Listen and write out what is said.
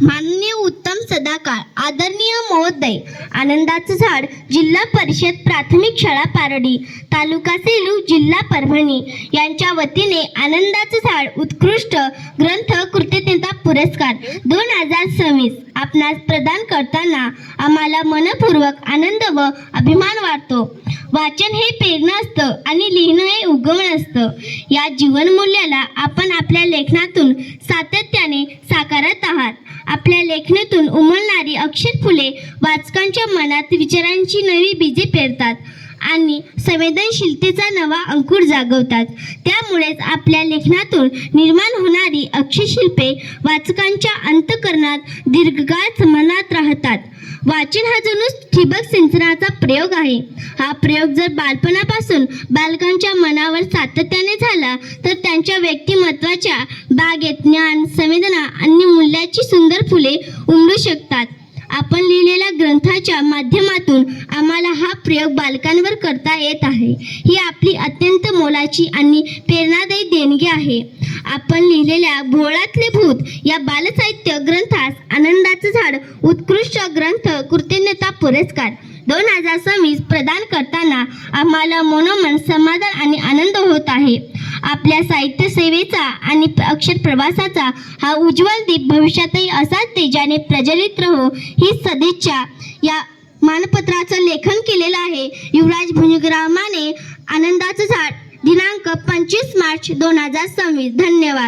माननीय उत्तम सदाकाळ, आदरणीय महोदय, आनंदाचं झाड जिल्हा परिषद प्राथमिक शाळा पारडी, तालुका सेलू, जिल्हा परभणी यांच्या वतीने आनंदाचं झाड उत्कृष्ट ग्रंथ कृतज्ञता पुरस्कार 2026 आपणास प्रदान करताना आम्हाला मनपूर्वक आनंद व अभिमान वाटतो। वाचन हे प्रेरणा असतं आणि लिहिणं हे उगवण असतं। या जीवनमूल्याला आपण आपल्या लेखनातून सातत्याने साकारत आहात। आपल्या लेखनातून उमलणारी अक्षर फुले वाचकांच्या मनात विचारांची नवी बीजे पेरतात आणि संवेदनशीलतेचा नवा अंकुर जागवतात। त्यामुळेच आपल्या लेखनातून निर्माण होणारी अक्षरशिल्पे वाचकांच्या अंतःकरणात दीर्घकाळ मनात राहतात। वाचन हा जणू ठिबक सिंचनाचा प्रयोग आहे। हा प्रयोग जर बालपणापासून बालकांच्या मनावर सातत्याने झाला तर त्यांच्या व्यक्तिमत्वाच्या बागेत ज्ञान, संवेदना आणि मूल्याची सुंदर फुले उमलू शकतात। आपण लिहिलेल्या ग्रंथाच्या माध्यमातून आम्हाला हा प्रयोग बालकांवर करता येत आहे। ही आपली अत्यंत मोलाची आणि प्रेरणादायी देणगी आहे। आपण लिहिलेल्या भोळातले भूत या बालसाहित्य ग्रंथास आनंदाचं झाड उत्कृष्ट ग्रंथ कृतज्ञता पुरस्कार 2026 प्रदान करताना आम्हाला मनोमन समाधान आणि आनंद होत आहे। आपल्या साहित्य सेवेचा आणि अक्षर प्रवासाचा हा उज्ज्वल दीप भविष्यातही असाच तेजाने प्रज्वलित राहो ही सदिच्छा। या मानपत्राचं लेखन केलेलं आहे युवराज भुजंगराव माने। आनंदाचं झाड दिनांक 25 मार्च 2026। धन्यवाद।